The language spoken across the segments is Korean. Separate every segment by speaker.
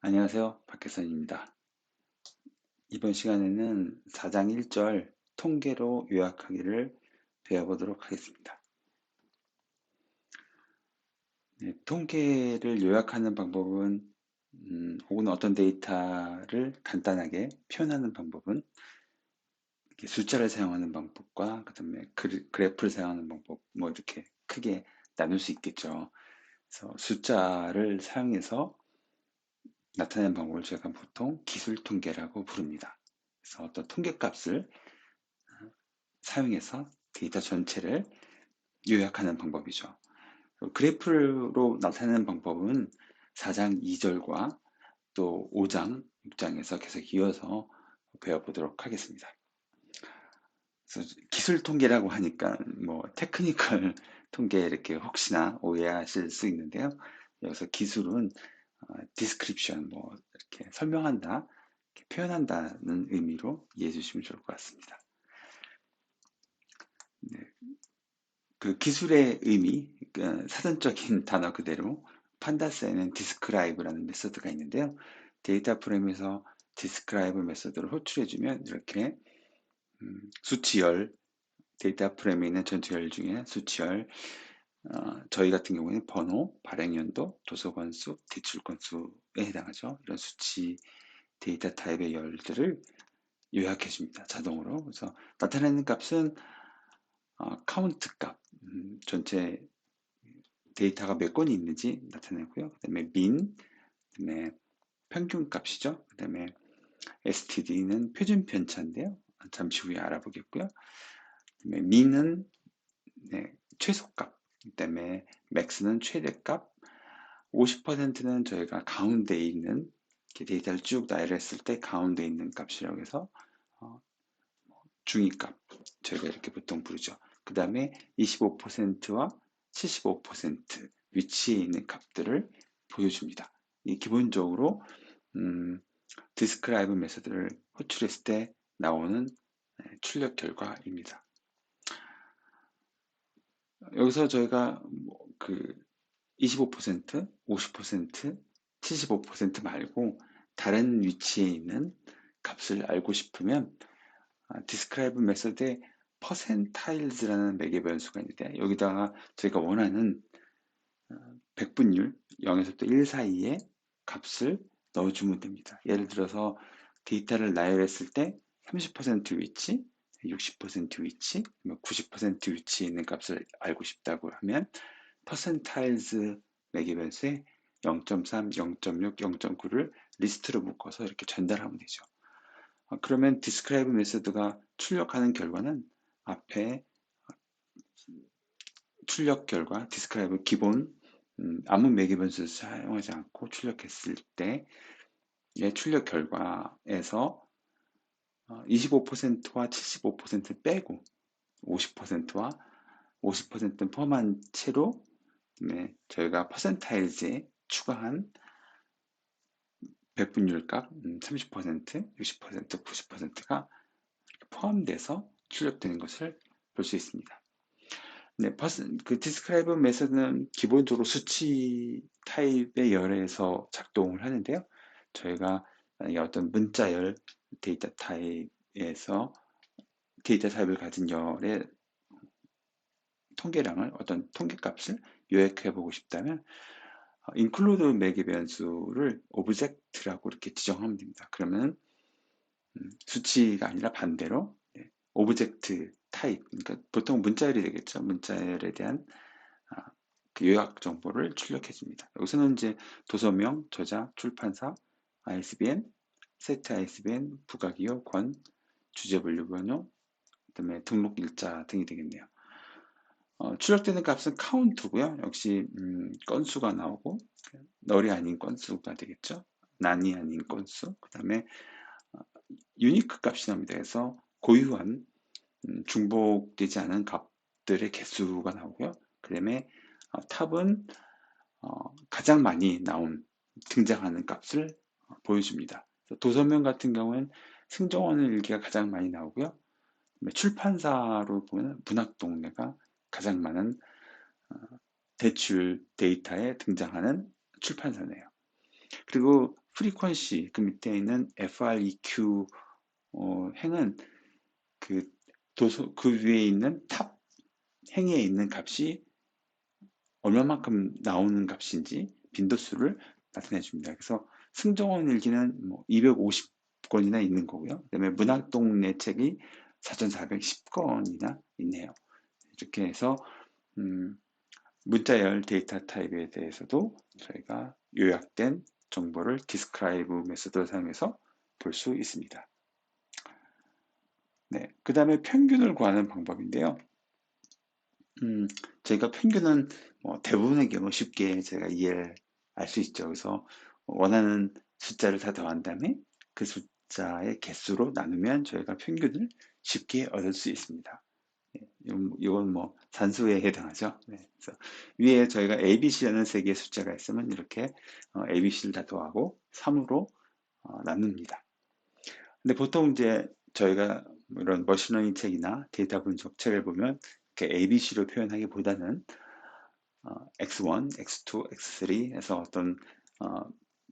Speaker 1: 안녕하세요. 박혜선입니다. 이번 시간에는 4장 1절 통계로 요약하기를 배워보도록 하겠습니다. 네, 통계를 요약하는 방법은 혹은 어떤 데이터를 간단하게 표현하는 방법은 이렇게 숫자를 사용하는 방법과 그다음에 그래프를 사용하는 방법 뭐 이렇게 크게 나눌 수 있겠죠. 그래서 숫자를 사용해서 나타내는 방법을 저희가 보통 기술 통계라고 부릅니다. 그래서 어떤 통계값을 사용해서 데이터 전체를 요약하는 방법이죠. 그래프로 나타내는 방법은 4장 2절과 또 5장, 6장에서 계속 이어서 배워보도록 하겠습니다. 그래서 기술 통계라고 하니까 뭐 테크니컬 통계 이렇게 혹시나 오해하실 수 있는데요. 여기서 기술은 description 뭐 이렇게 설명한다, 이렇게 표현한다는 의미로 이해해 주시면 좋을 것 같습니다. 네, 그 기술의 의미, 그 사전적인 단어 그대로 판다스에는 describe라는 메서드가 있는데요. 데이터 프레임에서 describe 메서드를 호출해주면 이렇게 수치열, 데이터 프레임에 있는 전체열 중에 수치열, 저희 같은 경우에는 번호, 발행연도, 도서 건수, 대출 건수에 해당하죠. 이런 수치 데이터 타입의 열들을 요약해 줍니다. 자동으로. 그래서 나타내는 값은 카운트 값, 전체 데이터가 몇 건이 있는지 나타내고요. 그 다음에 민, 그 다음에 평균 값이죠. 그 다음에 STD는 표준 편차인데요. 잠시 후에 알아보겠고요. 그 다음에 민은 네, 최소값, 그 다음에 맥스는 최대값, 50%는 저희가 가운데 있는 데이터를 쭉 나열했을 때 가운데 있는 값이라고 해서 어, 중위값, 저희가 이렇게 보통 부르죠. 그 다음에 25%와 75% 위치에 있는 값들을 보여줍니다. 이 기본적으로 디스크라이브 메서드를 호출했을 때 나오는 출력 결과입니다. 여기서 저희가 그 25%, 50%, 75% 말고 다른 위치에 있는 값을 알고 싶으면 디스크라이브 메서드에 퍼센타일즈라는 매개 변수가 있는데 여기다가 저희가 원하는 백분율 0에서부터 1 사이의 값을 넣어주면 됩니다. 예를 들어서 데이터를 나열했을 때 30% 위치, 60% 위치, 90% 위치에 있는 값을 알고 싶다고 하면 퍼센타일즈 매개 변수에 0.3, 0.6, 0.9를 리스트로 묶어서 이렇게 전달하면 되죠. 그러면 describe 메소드가 출력하는 결과는 앞에 출력 결과 describe 기본 아무 매개 변수 사용하지 않고 출력했을 때의 출력 결과에서 25%와 75% 빼고 50%와 50%는 포함한 채로 저희가 퍼센타일즈에 추가한 백분율 값 30%, 60%, 90%가 포함돼서 출력되는 것을 볼 수 있습니다. 네, 그 디스크라이브 메서드는 기본적으로 수치 타입의 열에서 작동을 하는데요. 저희가 만약에 어떤 문자열 데이터 타입에서 데이터 타입을 가진 열의 통계량을 어떤 통계값을 요약해 보고 싶다면 include 매개 변수를 object라고 이렇게 지정하면 됩니다. 그러면 수치가 아니라 반대로 오브젝트 타입, 그러니까 보통 문자열이 되겠죠. 문자열에 대한 그 요약 정보를 출력해 줍니다. 여기서는 이제 도서명, 저자, 출판사, ISBN, 세트 ISBN, 부가기호, 권, 주제 분류 번호, 그다음에 등록 일자 등이 되겠네요. 출력되는 값은 카운트고요. 역시 건수가 나오고 널이 아닌 건수가 되겠죠. 난이 아닌 건수. 그다음에 유니크 값이 나옵니다. 그래서 고유한 중복되지 않은 값들의 개수가 나오고요. 그 다음에 탑은 가장 많이 등장하는 값을 보여줍니다. 도서명 같은 경우는 승정원 일기가 가장 많이 나오고요. 출판사로 보면 문학동네가 가장 많은 대출 데이터에 등장하는 출판사네요. 그리고 frequency 그 밑에 있는 FREQ 행은 그 도서 그 위에 있는 탑 행에 있는 값이 얼마만큼 나오는 값인지 빈도수를 나타내 줍니다. 그래서 승정원 일기는 뭐 250권이나 있는 거고요. 그다음에 문학동네 책이 4,410권이나 있네요. 이렇게 해서 음, 문자열 데이터 타입에 대해서도 저희가 요약된 정보를 디스크라이브 메소드를 사용해서 볼 수 있습니다. 네, 그 다음에 평균을 구하는 방법인데요. 저희가 평균은 뭐 대부분의 경우 쉽게 제가 이해를 알 수 있죠. 그래서 원하는 숫자를 다 더한 다음에 그 숫자의 개수로 나누면 저희가 평균을 쉽게 얻을 수 있습니다. 이건 뭐 산수에 해당하죠. 네, 그래서 위에 저희가 ABC라는 세 개의 숫자가 있으면 이렇게 ABC를 다 더하고 3으로 나눕니다. 근데 보통 이제 저희가 뭐 이런 머신러닝 책이나 데이터 분석 책을 보면 이렇게 ABC로 표현하기보다는 x1, x2, x3에서 어떤 어,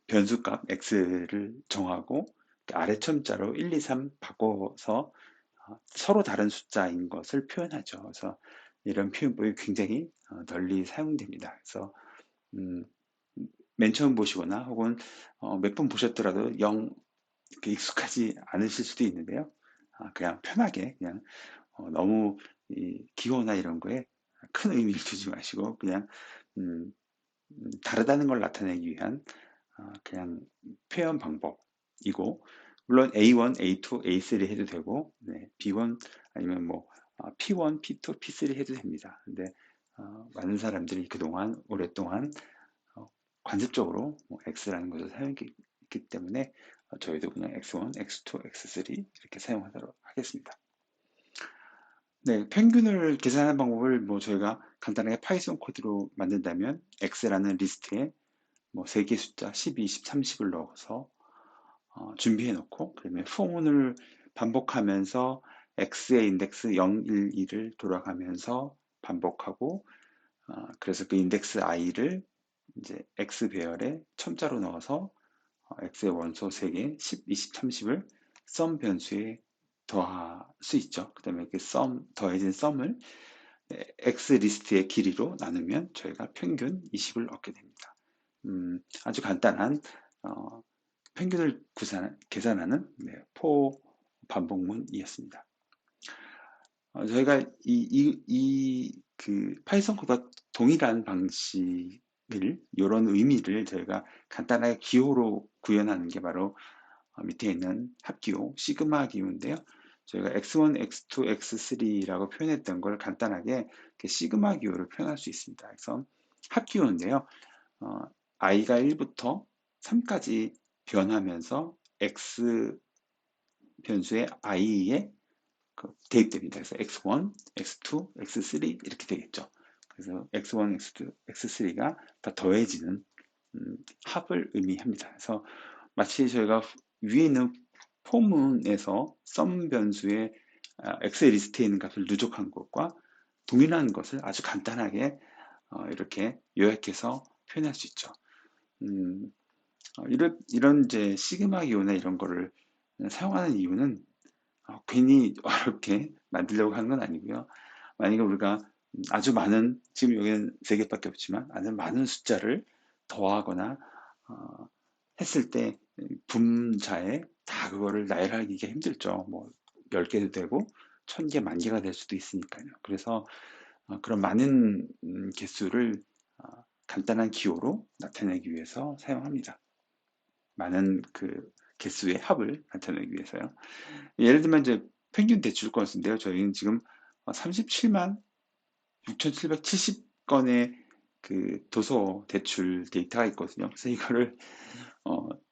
Speaker 1: 변수값 x를 정하고 아래 첨자로 1, 2, 3 바꿔서 서로 다른 숫자인 것을 표현하죠. 그래서 이런 표현법이 굉장히 널리 사용됩니다. 그래서 음, 맨 처음 보시거나 혹은 몇 번 보셨더라도 영 이렇게 익숙하지 않으실 수도 있는데요. 그냥 편하게 그냥 너무 이 기호나 이런 거에 큰 의미를 두지 마시고 그냥 음, 다르다는 걸 나타내기 위한 그냥 표현 방법이고 물론 A1, A2, A3 해도 되고 네, B1 아니면 뭐 P1, P2, P3 해도 됩니다. 근데 많은 사람들이 그동안 오랫동안 관습적으로 뭐 X라는 것을 사용했기 때문에 저희도 그냥 X1, X2, X3 이렇게 사용하도록 하겠습니다. 네, 평균을 계산하는 방법을 뭐 저희가 간단하게 파이썬 코드로 만든다면 X라는 리스트에 뭐 3개 숫자 12, 20, 30을 넣어서 준비해 놓고 그다음에 포문을 반복하면서 X의 인덱스 0, 1, 2를 돌아가면서 반복하고 그래서 그 인덱스 i를 이제 X 배열에 첨자로 넣어서 X의 원소 3개 10, 20, 30을 썸 변수에 더할 수 있죠. 그 다음에 그 더해진 썸을 X 리스트의 길이로 나누면 저희가 평균 20을 얻게 됩니다. 아주 간단한 평균을 계산하는 포 반복문이었습니다. 저희가 그 파이썬 코드와 동일한 방식을, 이런 의미를 저희가 간단하게 기호로 구현하는 게 바로 밑에 있는 합기호, 시그마 기호인데요. 저희가 x1, x2, x3라고 표현했던 걸 간단하게 시그마 기호로 표현할 수 있습니다. 그래서 합기호인데요. i가 1부터 3까지 변하면서 x 변수의 i에 대입됩니다. 그래서 x1, x2, x3 이렇게 되겠죠. 그래서 x1, x2, x3가 다 더해지는 합을 의미합니다. 그래서 마치 저희가 위에 있는 포문에서 썸 변수의 엑셀 리스트에 있는 값을 누적한 것과 동일한 것을 아주 간단하게 이렇게 요약해서 표현할 수 있죠. 음, 이런 이제 시그마 기호나 이런 거를 사용하는 이유는 괜히 어렵게 만들려고 하는 건 아니고요. 만약에 우리가 아주 많은, 지금 여기는 3개밖에 없지만 아주 많은 숫자를 더하거나 했을 때 분자에 다 그거를 나열하기가 힘들죠. 뭐 10개도 되고 1000개, 10,000개가 될 수도 있으니까요. 그래서 그런 많은 개수를 간단한 기호로 나타내기 위해서 사용합니다. 많은 그 개수의 합을 나타내기 위해서요. 예를 들면 이제 평균 대출 건수인데요. 저희는 지금 37만 6,770건의 그 도서 대출 데이터가 있거든요. 그래서 이거를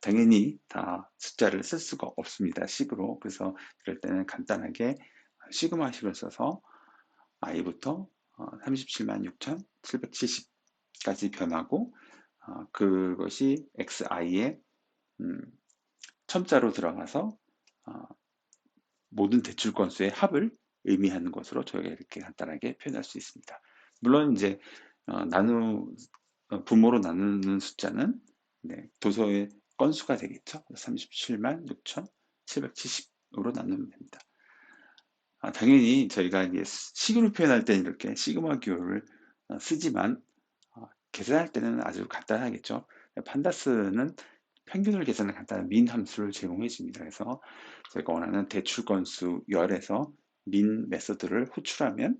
Speaker 1: 당연히 다 숫자를 쓸 수가 없습니다. 식으로. 그래서 이럴 때는 간단하게 시그마식을 써서 i부터 37만 6,770까지 변하고 그것이 xi에 첨자로 들어가서 모든 대출 건수의 합을 의미하는 것으로 저희가 이렇게 간단하게 표현할 수 있습니다. 물론 이제 부모로 나누는 숫자는 도서의 건수가 되겠죠. 37만 6,770으로 나누면 됩니다. 당연히 저희가 이게 식으로 표현할 때는 이렇게 시그마 기호를 쓰지만 계산할 때는 아주 간단하겠죠. 판다스는 평균을 계산하는 간단한 민 함수를 제공해 줍니다. 그래서 저희가 원하는 대출 건수 열에서 민 메서드를 호출하면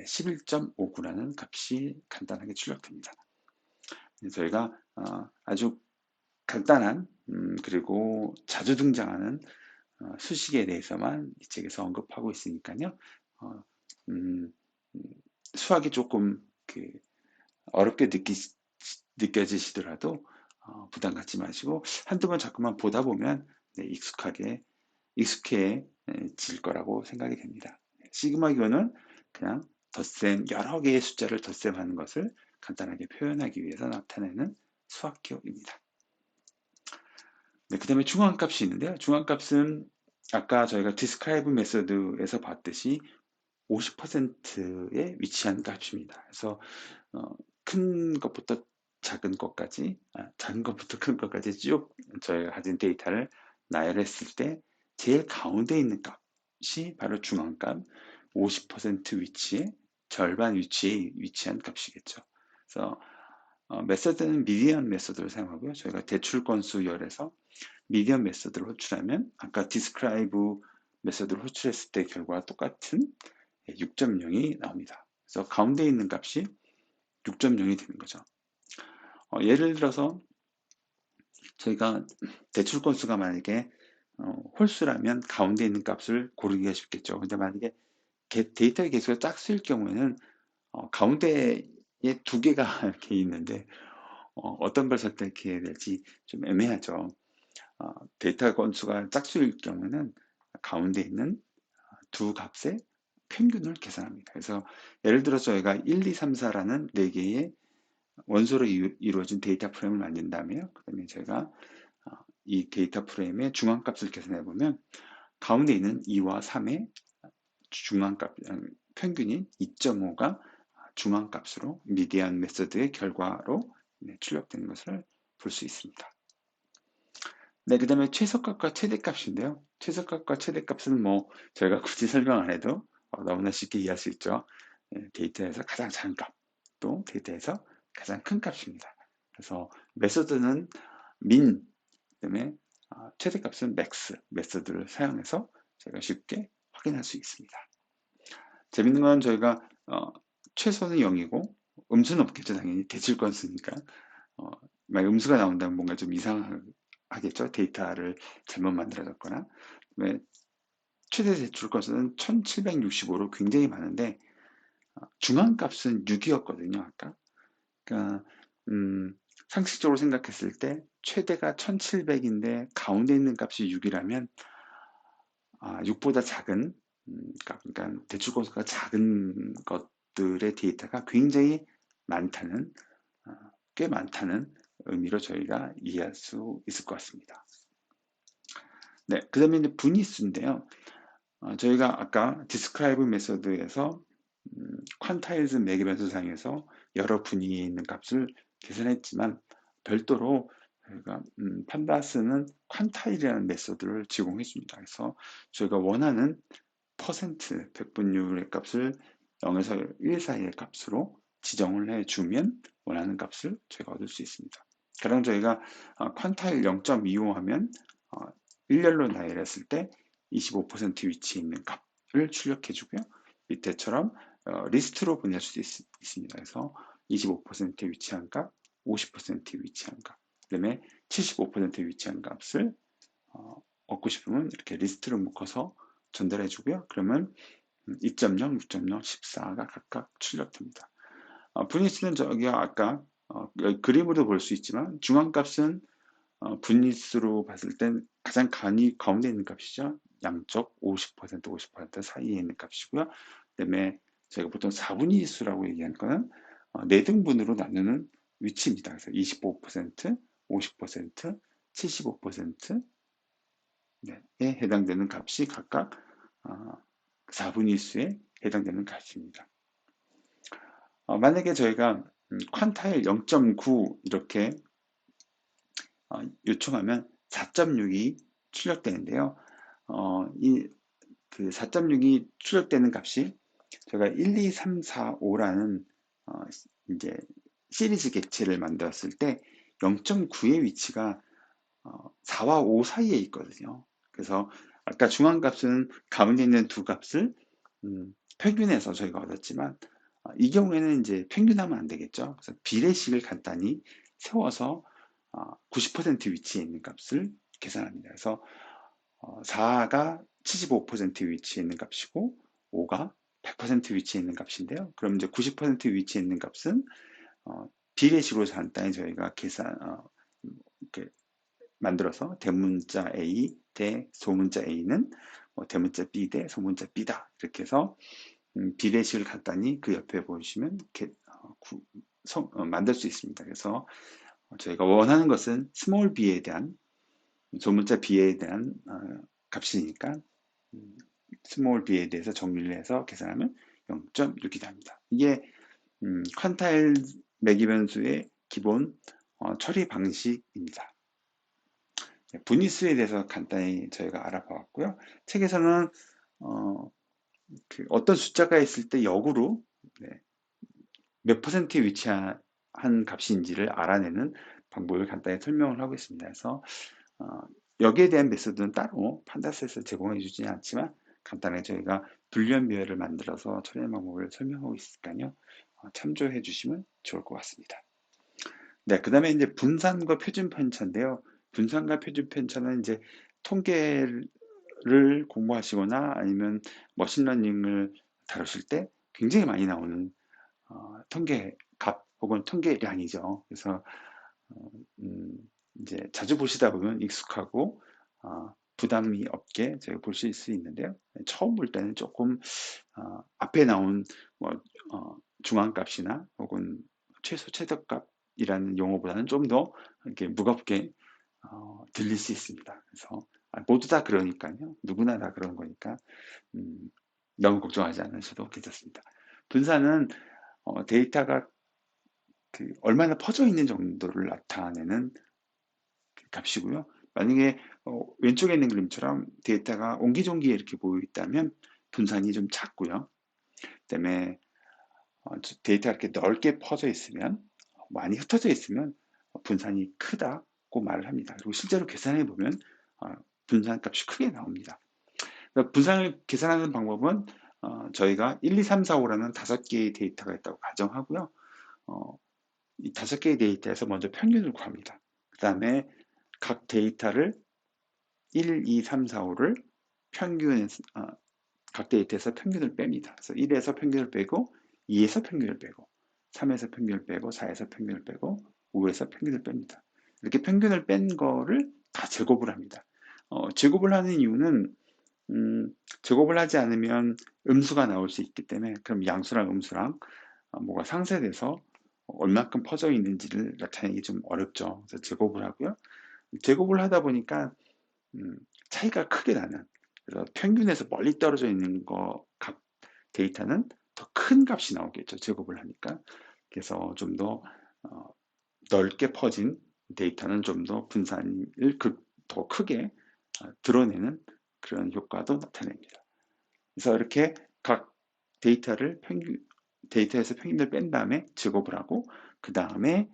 Speaker 1: 11.59라는 값이 간단하게 출력됩니다. 저희가 아주 간단한 그리고 자주 등장하는 수식에 대해서만 이 책에서 언급하고 있으니까요. 음, 음, 수학이 조금 어렵게 느껴지시더라도 부담 갖지 마시고 한두 번 자꾸만 보다 보면 네, 익숙해질 거라고 생각이 됩니다. 시그마 기호는 그냥 덧셈, 여러 개의 숫자를 덧셈하는 것을 간단하게 표현하기 위해서 나타내는 수학 기호입니다. 네, 그 다음에 중앙값이 있는데요. 중앙값은 아까 저희가 describe 메소드에서 봤듯이 50%에 위치한 값입니다. 그래서 큰 것부터 작은 것까지, 작은 것부터 큰 것까지 쭉 저희가 가진 데이터를 나열했을 때 제일 가운데 있는 값이 바로 중앙값, 50% 위치에 절반 위치에 위치한 값이겠죠. 그래서 메서드는 미디언 메서드를 사용하고요. 저희가 대출 건수 열에서 미디언 메서드를 호출하면 아까 디스크라이브 메서드를 호출했을 때 결과와 똑같은 6.0이 나옵니다. 그래서 가운데 있는 값이 6.0이 되는 거죠. 예를 들어서 저희가 대출 건수가 만약에 홀수라면 가운데 있는 값을 고르기가 쉽겠죠. 근데 만약에 데이터의 개수가 짝수일 경우에는 가운데에 두 개가 이렇게 있는데 어떤 걸 선택해야 될지 좀 애매하죠. 데이터 건수가 짝수일 경우에는 가운데 있는 두 값의 평균을 계산합니다. 그래서 예를 들어 저희가 1, 2, 3, 4라는 4개의 원소로 이루어진 데이터 프레임을 만든다면 그 다음에 제가 이 데이터 프레임의 중앙값을 계산해 보면 가운데 있는 2와 3의 중앙값 평균인 2.5가 중앙값으로 미디안 메서드의 결과로 출력되는 것을 볼 수 있습니다. 네, 그 다음에 최소값과 최대값인데요. 최소값과 최대값은 뭐 저희가 굳이 설명 안 해도 너무나 쉽게 이해할 수 있죠. 데이터에서 가장 작은 값, 또 데이터에서 가장 큰 값입니다. 그래서 메소드는 민, 그다음에 최대값은 맥스 메소드를 사용해서 저희가 쉽게 확인할 수 있습니다. 재밌는 건 저희가 최소는 0이고 음수는 없겠죠. 당연히 대출 건수니까 만약 음수가 나온다면 뭔가 좀 이상하겠죠. 데이터를 잘못 만들어졌거나. 최대 대출 건수는 1765로 굉장히 많은데 중앙값은 6이었거든요. 아까. 그러니까 상식적으로 생각했을 때 최대가 1700인데 가운데 있는 값이 6이라면 6보다 작은 그러니까 대출 건수가 작은 것들의 데이터가 굉장히 많다는 꽤 많다는 의미로 저희가 이해할 수 있을 것 같습니다. 네, 그 다음에 이제 분위수인데요. 저희가 아까 describe 메소드에서 퀀타일즈 매개변수 사용해서 여러 분위에 있는 값을 계산했지만 별도로 저희가 판다스는 퀀타일이라는 메소드를 제공해 줍니다. 그래서 저희가 원하는 퍼센트 백분율의 값을 0에서 1 사이의 값으로 지정을 해주면 원하는 값을 저희가 얻을 수 있습니다. 가령 저희가 퀀타일 0.25 하면 일렬로 나열했을 때 25% 위치에 있는 값을 출력해 주고요. 밑에처럼 리스트로 보낼 수 있습니다. 그래서 25%에 위치한 값, 50%에 위치한 값, 그 다음에 75%에 위치한 값을 얻고 싶으면 이렇게 리스트로 묶어서 전달해 주고요. 그러면 2.0, 6.0, 14가 각각 출력됩니다. 분위수는 저기가 아까 그림으로 볼 수 있지만 중앙값은 분위수로 봤을 땐 가장 가운데 있는 값이죠. 양쪽 50%, 50% 사이에 있는 값이고요. 그다음에 저희가 보통 4분위수라고 얘기하는 거는 4등분으로 나누는 위치입니다. 그래서 25%, 50%, 75%에 해당되는 값이 각각 4분위수에 해당되는 값입니다. 만약에 저희가 퀀타일 0.9 이렇게 요청하면 4.6이 출력되는데요. 이 그 4.6이 출력되는 값이 제가 1, 2, 3, 4, 5라는 이제 시리즈 객체를 만들었을 때 0.9의 위치가 4와 5 사이에 있거든요. 그래서 아까 중앙값은 가운데 있는 두 값을 평균해서 저희가 얻었지만 이 경우에는 이제 평균하면 안 되겠죠. 그래서 비례식을 간단히 세워서 90% 위치에 있는 값을 계산합니다. 그래서 4가 75% 위치에 있는 값이고 5가 100% 위치에 있는 값인데요. 그럼 이제 90% 위치에 있는 값은 비례식으로 간단히 저희가 이렇게 만들어서 대문자 A 대 소문자 A는 대문자 B 대 소문자 B다. 이렇게 해서 비례식을 간단히 그 옆에 보시면 이렇게 만들 수 있습니다. 그래서 저희가 원하는 것은 스몰 b에 대한 소문자 b에 대한 값이니까 스몰 b에 대해서 정리를 해서 계산하면 0.6이 됩니다. 이게 퀀타일 매기 변수의 기본 처리 방식입니다. 분위수에 대해서 간단히 저희가 알아보았고요. 책에서는 어떤 숫자가 있을 때 역으로 몇 퍼센트에 위치한 값인지를 알아내는 방법을 간단히 설명을 하고 있습니다. 그래서 여기에 대한 메소드는 따로 판다스에서 제공해 주지는 않지만 간단하게 저희가 불리한 비율을 만들어서 처리하는 방법을 설명하고 있으니까요. 참조해 주시면 좋을 것 같습니다. 네, 그 다음에 이제 분산과 표준 편차인데요. 분산과 표준 편차는 이제 통계를 공부하시거나 아니면 머신러닝을 다루실 때 굉장히 많이 나오는 통계 값 혹은 통계량이죠. 그래서 이제 자주 보시다 보면 익숙하고 부담이 없게 제가 보실 수 있는데요. 처음 볼 때는 조금 앞에 나온 뭐 중앙값이나 혹은 최소 최저값이라는 용어보다는 좀 더 이렇게 무겁게 들릴 수 있습니다. 그래서 모두 다 그러니까요. 누구나 다 그런 거니까 너무 걱정하지 않으셔도 괜찮습니다. 분산은 데이터가 얼마나 퍼져 있는 정도를 나타내는 값이고요. 만약에 왼쪽에 있는 그림처럼 데이터가 옹기종기에 이렇게 보여 있다면 분산이 좀 작고요. 그다음에 데이터가 이렇게 넓게 퍼져 있으면 많이 흩어져 있으면 분산이 크다고 말을 합니다. 그리고 실제로 계산해 보면 분산 값이 크게 나옵니다. 분산을 계산하는 방법은 저희가 1, 2, 3, 4, 5라는 5개의 데이터가 있다고 가정하고요. 이 5개의 데이터에서 먼저 평균을 구합니다. 그 다음에 각 데이터를 1, 2, 3, 4, 5를 각 데이터에서 평균을 뺍니다. 그래서 1에서 평균을 빼고 2에서 평균을 빼고 3에서 평균을 빼고 4에서 평균을 빼고 5에서 평균을 뺍니다. 이렇게 평균을 뺀 거를 다 제곱을 합니다. 제곱을 하는 이유는 제곱을 하지 않으면 음수가 나올 수 있기 때문에 그럼 양수랑 음수랑 뭐가 상쇄돼서 얼마큼 퍼져 있는지를 나타내기 좀 어렵죠. 그래서 제곱을 하고요. 제곱을 하다 보니까 차이가 크게 나는, 그래서 평균에서 멀리 떨어져 있는 데이터는 더 큰 값이 나오겠죠. 제곱을 하니까. 그래서 좀 더 넓게 퍼진 데이터는 좀 더 분산을 더 크게 드러내는 그런 효과도 나타냅니다. 그래서 이렇게 각 데이터에서 평균을 뺀 다음에 제곱을 하고 그 다음에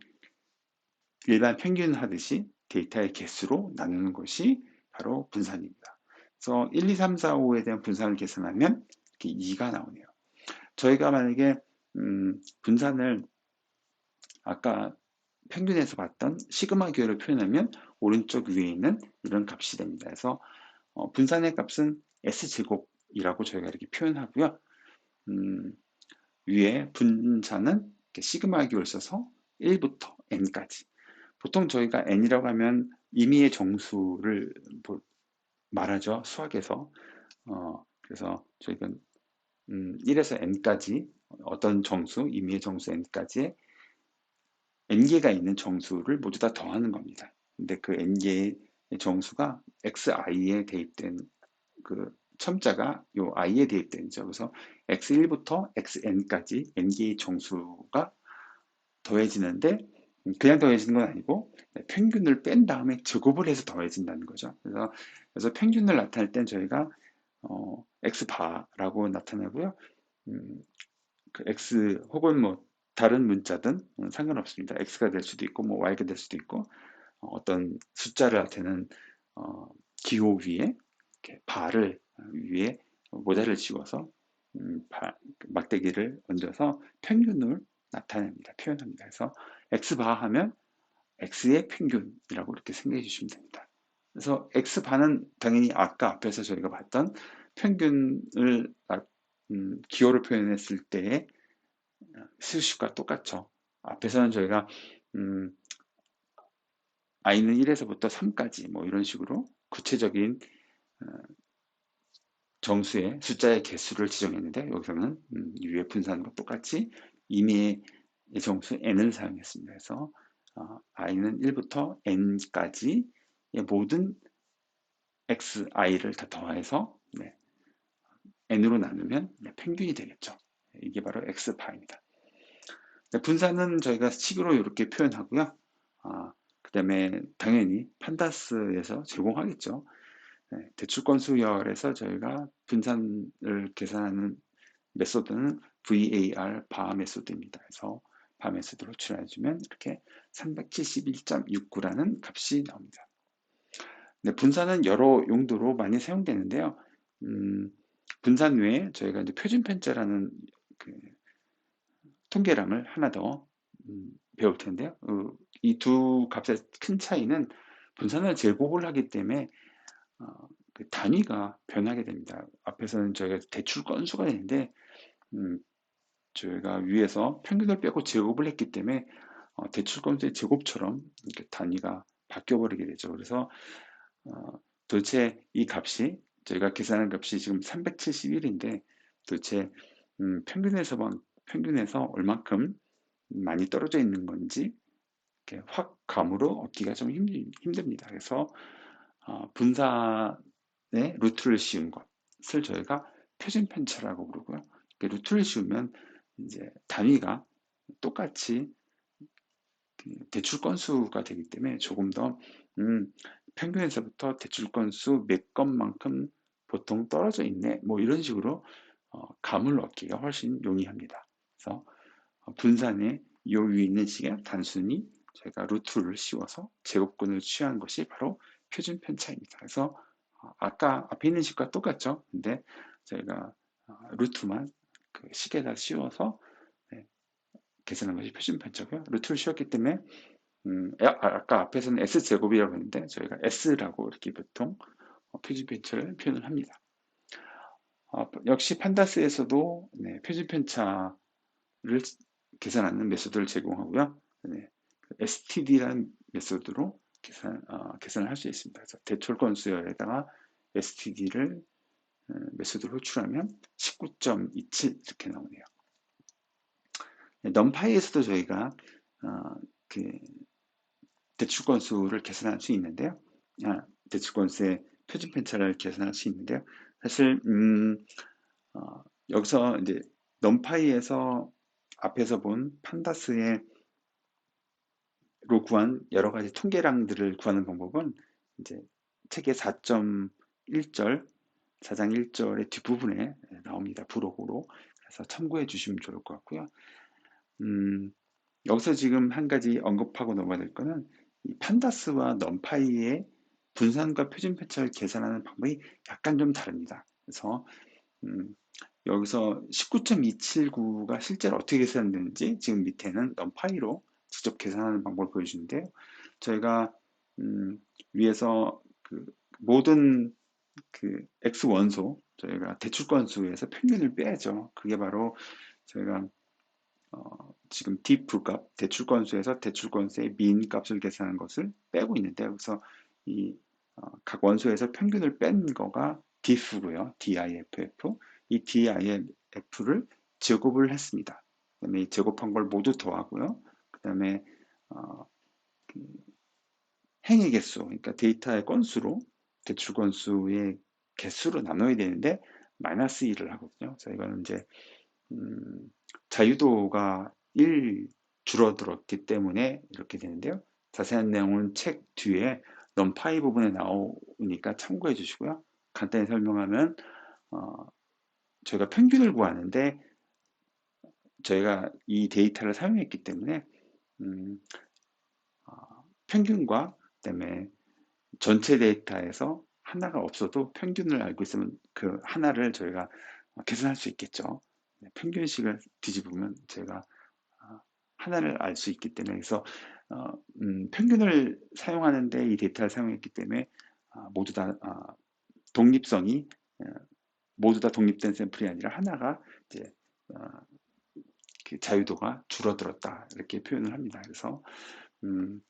Speaker 1: 일반 평균 하듯이 데이터의 개수로 나누는 것이 바로 분산입니다. 그래서 1, 2, 3, 4, 5에 대한 분산을 계산하면 이렇게 2가 나오네요. 저희가 만약에 분산을 아까 평균에서 봤던 시그마 기호를 표현하면 오른쪽 위에 있는 이런 값이 됩니다. 그래서 분산의 값은 S제곱이라고 저희가 이렇게 표현하고요. 위에 분산은 시그마 기호를 써서 1부터 n까지. 보통 저희가 n이라고 하면 임의의 정수를 말하죠. 수학에서. 그래서 저희가 1에서 n까지 어떤 정수, 임의의 정수 n까지의 n개가 있는 정수를 모두 다 더하는 겁니다. 근데 그 n개의 정수가 xi에 대입된 그 첨자가 요 i에 대입된죠. 그래서 x1부터 xn까지 n개의 정수가 더해지는데 그냥 더해지는 건 아니고 평균을 뺀 다음에 제곱을 해서 더해진다는 거죠. 그래서 평균을 나타낼 땐 저희가 x바라고 나타내고요. 음, 그 x 혹은 뭐 다른 문자든 상관없습니다. x가 될 수도 있고 뭐 y가 될 수도 있고 어떤 숫자를 나타내는 어, 기호 위에 이렇게 바를 위에 모자를 지워서 막대기를 얹어서 평균을 나타냅니다. 표현합니다. 그래서 x바 하면 x의 평균이라고 이렇게 생각해 주시면 됩니다. 그래서 x바는 당연히 아까 앞에서 저희가 봤던 평균을 기호로 표현했을 때의 수식과 똑같죠. 앞에서는 저희가 음, i는 1에서부터 3까지 뭐 이런 식으로 구체적인 어, 정수의 숫자의 개수를 지정했는데 여기서는 위의 분산과 똑같이 임의의 정수 n을 사용했습니다. 그래서 i는 1부터 n까지의 모든 xi를 다 더해서 n으로 나누면 평균이 되겠죠. 이게 바로 x파입니다. 분산은 저희가 식으로 이렇게 표현하고요. 그 다음에 당연히 판다스에서 제공하겠죠. 대출건수열에서 저희가 분산을 계산하는 메소드는 VAR 바 메소드입니다. 그래서 바 메소드로 출해주면 이렇게 371.69라는 값이 나옵니다. 분산은 여러 용도로 많이 사용되는데요. 분산 외에 저희가 이제 표준편자라는 그 통계량을 하나 더 배울 텐데요. 이 두 값의 큰 차이는 분산을 제곱을 하기 때문에 그 단위가 변하게 됩니다. 앞에서는 저희가 대출 건수가 되는데 저희가 위에서 평균을 빼고 제곱을 했기 때문에 대출 건수의 제곱처럼 이렇게 단위가 바뀌어 버리게 되죠. 그래서 도대체 이 값이 저희가 계산한 값이 지금 371인데 도대체 평균에서 얼만큼 많이 떨어져 있는 건지 이렇게 확 감으로 얻기가 좀 힘듭니다. 그래서 분산의 루트를 씌운 것을 저희가 표준 편차라고 부르고요. 루트를 씌우면 이제 단위가 똑같이 대출 건수가 되기 때문에 조금 더 평균에서부터 대출 건수 몇 건만큼 보통 떨어져 있네. 뭐 이런 식으로 감을 얻기가 훨씬 용이합니다. 그래서 분산의 요 위에 있는 식에 단순히 저희가 루트를 씌워서 제곱근을 취한 것이 바로 표준 편차입니다. 그래서 아까 앞에 있는 식과 똑같죠. 근데 저희가 루트만 그 식에다 씌워서 계산한 것이 표준 편차고요. 루트를 씌웠기 때문에 아까 앞에서는 S제곱이라고 했는데 저희가 S라고 이렇게 보통 표준 편차를 표현을 합니다. 역시 판다스에서도 표준 편차를 계산하는 메소드를 제공하고요. STD라는 메소드로 계산을 할 수 있습니다. 그래서 대출 건수열에다가 STD를 메소드로 호출하면 19.27 이렇게 나오네요. 넘파이에서도 저희가 그 대출 건수를 계산할 수 있는데요. 대출 건수의 표준 편차를 계산할 수 있는데요. 사실 여기서 이제 넘파이에서 앞에서 본 판다스의 로 구한 여러 가지 통계량들을 구하는 방법은 이제 책의 4.1절, 4장 1절의 뒷부분에 나옵니다. 부록으로. 그래서 참고해 주시면 좋을 것 같고요. 여기서 지금 한 가지 언급하고 넘어야 될 거는 이 판다스와 넘파이의 분산과 표준 편차를 계산하는 방법이 약간 좀 다릅니다. 그래서 여기서 19.279가 실제로 어떻게 계산되는지 지금 밑에는 넘파이로 직접 계산하는 방법을 보여주는데요. 저희가 위에서 그 모든 그 x 원소 저희가 대출 건수에서 평균을 빼야죠. 그게 바로 저희가 지금 diff값 대출 건수에서 대출 건수의 민 값을 계산한 것을 빼고 있는데 그래서 이 각 원소에서 평균을 뺀 거가 diff고요. diff. 이 diff를 제곱을 했습니다. 그다음에 이 제곱한 걸 모두 더하고요. 그다음에 그 행의 개수, 그러니까 데이터의 건수로 대출 건수의 개수로 나눠야 되는데 마이너스 1을 하거든요. 그래서 이거는 이제 자유도가 1 줄어들었기 때문에 이렇게 되는데요. 자세한 내용은 책 뒤에 넘파이 부분에 나오니까 참고해 주시고요. 간단히 설명하면 어, 저희가 평균을 구하는데 저희가 이 데이터를 사용했기 때문에 음, 평균과 그다음에 전체 데이터에서 하나가 없어도 평균을 알고 있으면 그 하나를 저희가 계산할 수 있겠죠. 네, 평균식을 뒤집으면 저희가 하나를 알 수 있기 때문에 그래서 평균을 사용하는데 이 데이터를 사용했기 때문에 모두 다 독립성이 어, 모두 다 독립된 샘플이 아니라 하나가 이제 어, 그 자유도가 줄어들었다 이렇게 표현을 합니다. 그래서 음,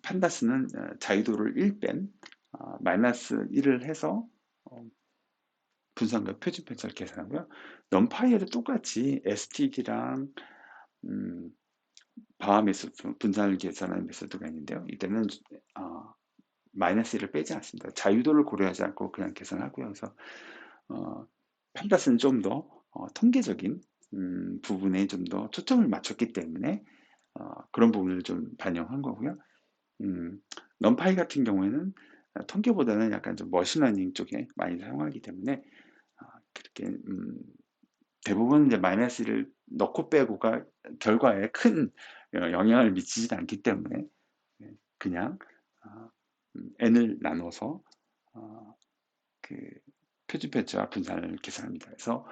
Speaker 1: 판다스는 자유도를 1 뺀 마이너스 1을 해서 분산과 표준 편차를 계산하고요. 넘파이에도 똑같이 STD랑 바하 메소드, 분산을 계산하는 메소드가 있는데요. 이때는 마이너스 1을 빼지 않습니다. 자유도를 고려하지 않고 그냥 계산하고요. 그래서 판다스는 좀 더 통계적인 부분에 좀 더 초점을 맞췄기 때문에 그런 부분을 좀 반영한 거고요. 음, 넘파이 같은 경우에는 통계보다는 약간 좀 머신러닝 쪽에 많이 사용하기 때문에 그렇게 대부분 이제 마이너스를 넣고 빼고가 결과에 큰 영향을 미치지 않기 때문에 그냥 어, n을 나눠서 그 표준 편차와 분산을 계산합니다. 그래서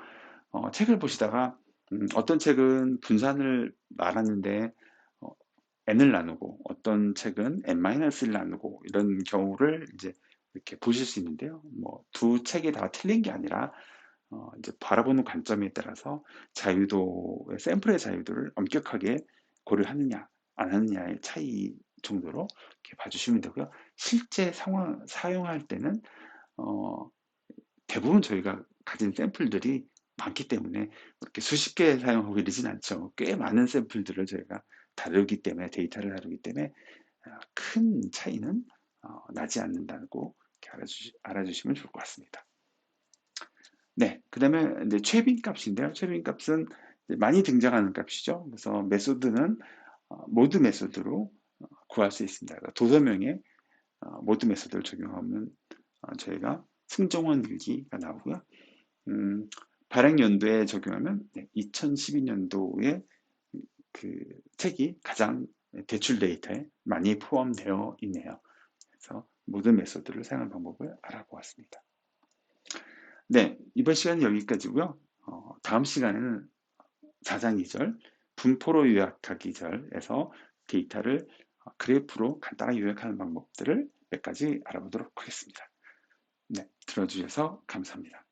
Speaker 1: 책을 보시다가 어떤 책은 분산을 말하는데 어, n을 나누고 어떤 책은 n-를 나누고 이런 경우를 이제 이렇게 보실 수 있는데요. 뭐 두 책이 다 틀린 게 아니라 이제 바라보는 관점에 따라서 자유도의 샘플의 자유도를 엄격하게 고려하느냐 안 하느냐의 차이 정도로 이렇게 봐주시면 되고요. 실제 상황 사용할 때는 어, 대부분 저희가 가진 샘플들이 많기 때문에 그렇게 수십 개 사용하고 이러진 않죠. 꽤 많은 샘플들을 저희가 다루기 때문에 데이터를 다루기 때문에 큰 차이는 나지 않는다고 이렇게 알아주시면 좋을 것 같습니다. 네, 그 다음에 이제 최빈 값인데요. 최빈 값은 많이 등장하는 값이죠. 그래서 메소드는 모드 메소드로 구할 수 있습니다. 그러니까 도서명에 모드 메소드를 적용하면 저희가 승정원 일기가 나오고요. 발행 연도에 적용하면 2012년도에 그 책이 가장 대출 데이터에 많이 포함되어 있네요. 그래서 모드 메소드를 사용하는 방법을 알아보았습니다. 네, 이번 시간은 여기까지고요. 다음 시간에는 4장 2절 분포로 요약하기 절에서 데이터를 그래프로 간단하게 요약하는 방법들을 몇 가지 알아보도록 하겠습니다. 네, 들어주셔서 감사합니다.